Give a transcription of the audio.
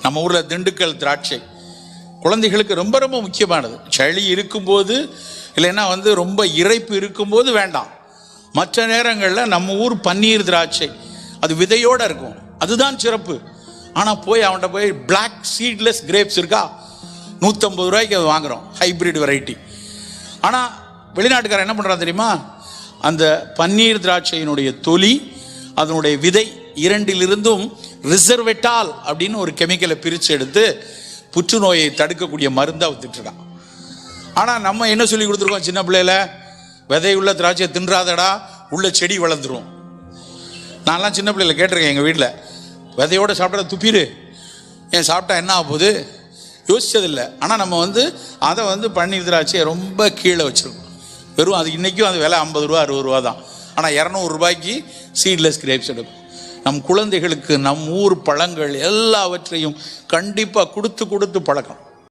நம்ம ஊரில் திண்டுக்கல் திராட்சை குழந்தைகளுக்கு ரொம்ப ரொம்ப முக்கியமானது. சளி இருக்கும்போது, இல்லைன்னா ரொம்ப இறைப்பு இருக்கும்போது வேண்டாம். மற்ற நேரங்களில் நம்ம ஊர் பன்னீர் திராட்சை அது விதையோடு இருக்கும், அதுதான் சிறப்பு. ஆனால் அவன்கிட்ட போய் பிளாக் சீட்லெஸ் கிரேப்ஸ் இருக்கா, 150 ரூபாய்க்கு அது வாங்குகிறோம், ஹைப்ரிட் வெரைட்டி. ஆனால் வெளிநாட்டுக்காரன் என்ன பண்ணுறான் தெரியுமா, அந்த பன்னீர் திராட்சையினுடைய தொலி, அதனுடைய விதை இரண்டிலிருந்தும் ரிசர்வெட்டால் அப்படின்னு ஒரு கெமிக்கலை பிரித்து எடுத்து புற்றுநோயை தடுக்கக்கூடிய மருந்தை வித்துட்டுருக்கான். ஆனால் நம்ம என்ன சொல்லி கொடுத்துருக்கோம் சின்ன பிள்ளையில, விதையுள்ள திராட்சையை தின்றாதடா, உள்ள செடி வளர்ந்துரும். நான்லாம் சின்ன பிள்ளையில கேட்டிருக்கேன், எங்கள் வீட்டில் விதையோடு சாப்பிட்ற துப்பிடு, ஏன் சாப்பிட்டா என்ன ஆக போகுது யோசிச்சதில்லை. ஆனால் நம்ம அதை பன்னீர் திராட்சையை ரொம்ப கீழே வச்சுருக்கோம். வெறும் அது இன்றைக்கும் அது விலை 50 ரூபா 60 ரூபா தான். ஆனால் 200 ரூபாய்க்கு சீட்லெஸ் கிரேப்ஸ் எடுக்கும். நம் குழந்தைகளுக்கு நம் ஊர் பழங்கள் எல்லாவற்றையும் கண்டிப்பாக கொடுத்து பழக்கம்.